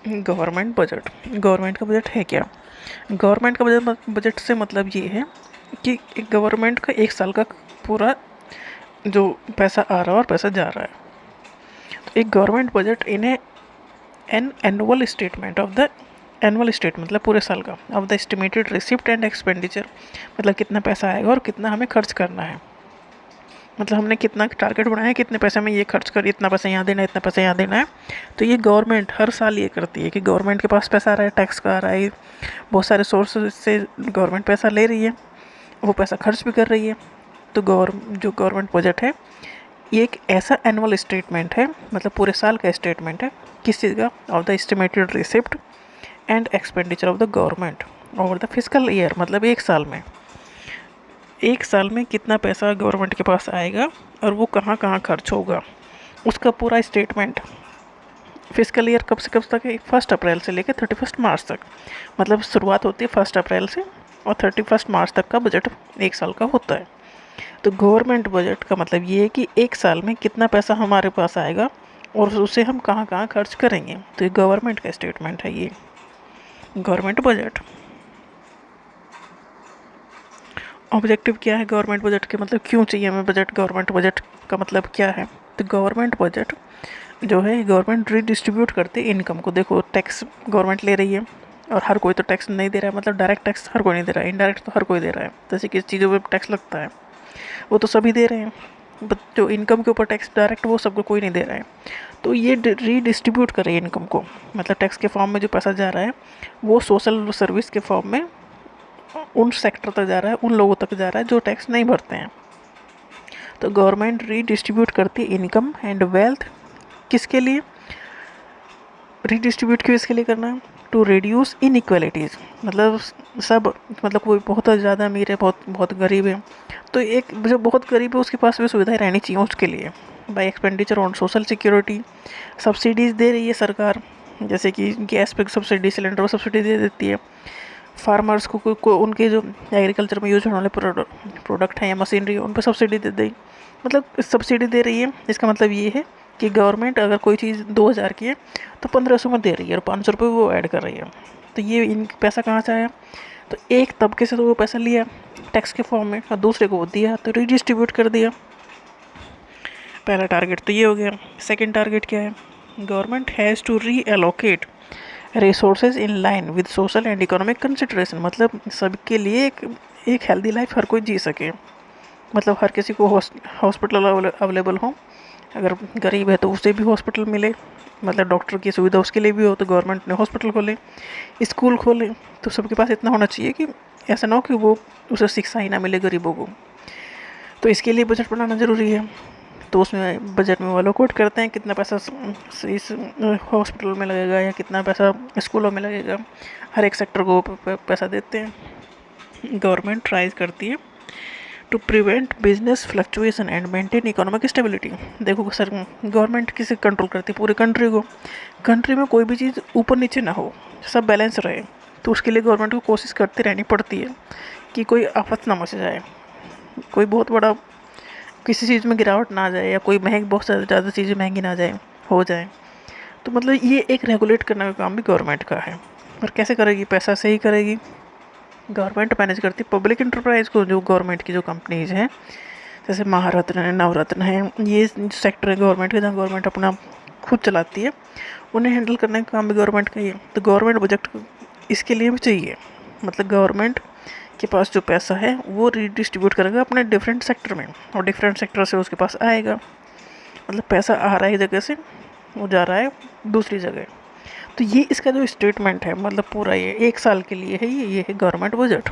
Government budget. Government का budget है क्या? गवर्नमेंट का बजट से मतलब ये है कि गवर्नमेंट का एक साल का पूरा जो पैसा आ रहा है और पैसा जा रहा है। तो एक गवर्नमेंट बजट इन्हें an annual statement of the annual state मतलब पूरे साल का of the estimated receipt and expenditure, मतलब कितना पैसा आएगा और कितना हमें खर्च करना है। मतलब हमने कितना टारगेट बनाया है, कितने पैसे में ये खर्च कर, इतना पैसा यहाँ देना है, इतना पैसा यहाँ देना है। तो ये गवर्नमेंट हर साल ये करती है कि गवर्नमेंट के पास पैसा आ रहा है, टैक्स का आ रहा है, बहुत सारे सोर्स से गवर्नमेंट पैसा ले रही है, वो पैसा खर्च भी कर रही है। तो जो गवर्नमेंट बजट है ये एक ऐसा एनुअल स्टेटमेंट है, मतलब पूरे साल का स्टेटमेंट है किस चीज़ का, of the estimated receipt and expenditure of the government over the physical year, मतलब एक साल में कितना पैसा गवर्नमेंट के पास आएगा और वो कहाँ कहाँ खर्च होगा, उसका पूरा स्टेटमेंट। फिजिकल ईयर कब से कब तक है? 1 अप्रैल से लेकर 31 मार्च तक, मतलब शुरुआत होती है 1 अप्रैल से और 31 मार्च तक का बजट एक साल का होता है। तो गवर्नमेंट बजट का मतलब ये है कि एक साल में कितना पैसा हमारे पास आएगा और उसे हम कहाँ कहाँ खर्च करेंगे। तो ये गवर्नमेंट का स्टेटमेंट है, ये गवर्नमेंट बजट। ऑब्जेक्टिव क्या है गवर्नमेंट बजट के, मतलब क्यों चाहिए हमें बजट? गवर्नमेंट बजट का मतलब क्या है? तो गवर्नमेंट बजट जो है, गवर्नमेंट रीडिस्ट्रीब्यूट करते इनकम को। देखो टैक्स गवर्नमेंट ले रही है और हर कोई तो टैक्स नहीं दे रहा है, मतलब डायरेक्ट टैक्स हर कोई नहीं दे रहा है, इनडायरेक्ट तो हर कोई दे रहा है। जैसे किस चीज़ों पर टैक्स लगता है वो तो सभी दे रहे हैं, बट जो इनकम के ऊपर टैक्स डायरेक्ट वो सबको कोई नहीं दे रहा है। तो ये रीडिस्ट्रीब्यूट कर रही है इनकम को, मतलब टैक्स के फॉर्म में जो पैसा जा रहा है वो सोशल सर्विस के फॉर्म में उन सेक्टर तक जा रहा है, उन लोगों तक जा रहा है जो टैक्स नहीं भरते हैं। तो गवर्नमेंट रीडिस्ट्रीब्यूट करती है इनकम एंड वेल्थ, किसके लिए रीडिस्ट्रीब्यूट किसके लिए करना है? टू रिड्यूस इनइक्वालिटीज़, मतलब सब, मतलब कोई बहुत ज़्यादा अमीर है, बहुत बहुत गरीब है, तो एक जो बहुत गरीब है उसके पास भी सुविधाएं रहनी चाहिए उसके लिए। By expenditure on social security, subsidies दे रही है सरकार, जैसे कि गैस पे सब्सिडी, सिलेंडर पर सब्सिडी दे देती है। फार्मर्स को उनके जो एग्रीकल्चर में यूज होने वाले प्रोडक्ट हैं या मशीनरी उन पर सब्सिडी दे दी, मतलब सब्सिडी दे रही है। इसका मतलब ये है कि गवर्नमेंट अगर कोई चीज़ 2000 की है तो 1500 में दे रही है और 500 रुपये वो ऐड कर रही है। तो ये इन पैसा कहाँ से आया? तो एक तबके से तो वो पैसा लिया टैक्स के फॉर्म में और दूसरे को वो दिया, तो रीडिस्ट्रीब्यूट कर दिया। पहला टारगेट तो ये हो गया। सेकेंड टारगेट क्या है? Government has to reallocate resources in line with social and economic consideration, मतलब सबके लिए एक हेल्दी लाइफ हर कोई जी सके, मतलब हर किसी को हॉस्पिटल अवेलेबल हो, अगर गरीब है तो उसे भी हॉस्पिटल मिले, मतलब डॉक्टर की सुविधा उसके लिए भी हो, तो गवर्नमेंट ने हॉस्पिटल खोले, स्कूल खोले। तो सबके पास इतना होना चाहिए कि ऐसा ना हो कि वो उसे शिक्षा ही ना मिले गरीबों को। तो इसके लिए बजट बनाना ज़रूरी है। तो उसमें बजट में वो अलोकेट करते हैं कितना पैसा इस हॉस्पिटल में लगेगा या कितना पैसा स्कूलों में लगेगा, हर एक सेक्टर को पैसा देते हैं। गवर्नमेंट ट्राइज करती है to prevent business fluctuation and maintain economic stability. देखो सर, गवर्नमेंट किसे कंट्रोल करती है? पूरी कंट्री को। कंट्री में कोई भी चीज़ ऊपर नीचे ना हो, सब बैलेंस रहे, तो उसके लिए गवर्नमेंट को कोशिश करती रहनी पड़ती है कि कोई आफत ना मच जाए, कोई बहुत बड़ा किसी चीज़ में गिरावट ना आ जाए, या कोई बहुत ज़्यादा चीज़ें महंगी ना जाए हो जाए। तो मतलब ये एक रेगुलेट करने का काम भी गवर्नमेंट का है। और कैसे करेगी? पैसा से ही करेगी। गवर्नमेंट मैनेज करती है पब्लिक इंटरप्राइज को, जो गवर्नमेंट की जो कंपनीज हैं, जैसे महारत्न है, नवरत्न है, ये सेक्टर है गवर्नमेंट के जहाँ गवर्नमेंट अपना खुद चलाती है, उन्हें हैंडल करने का काम भी गवर्नमेंट का ही है। तो गवर्नमेंट बजट इसके लिए भी चाहिए, मतलब गवर्नमेंट के पास जो पैसा है वो रीडिस्ट्रीब्यूट करेगा अपने डिफरेंट सेक्टर में, और डिफरेंट सेक्टर से उसके पास आएगा, मतलब पैसा आ रहा है एक जगह से वो जा रहा है दूसरी जगह। तो ये इसका जो स्टेटमेंट है, मतलब पूरा ये एक साल के लिए है, ये है गवर्नमेंट बजट।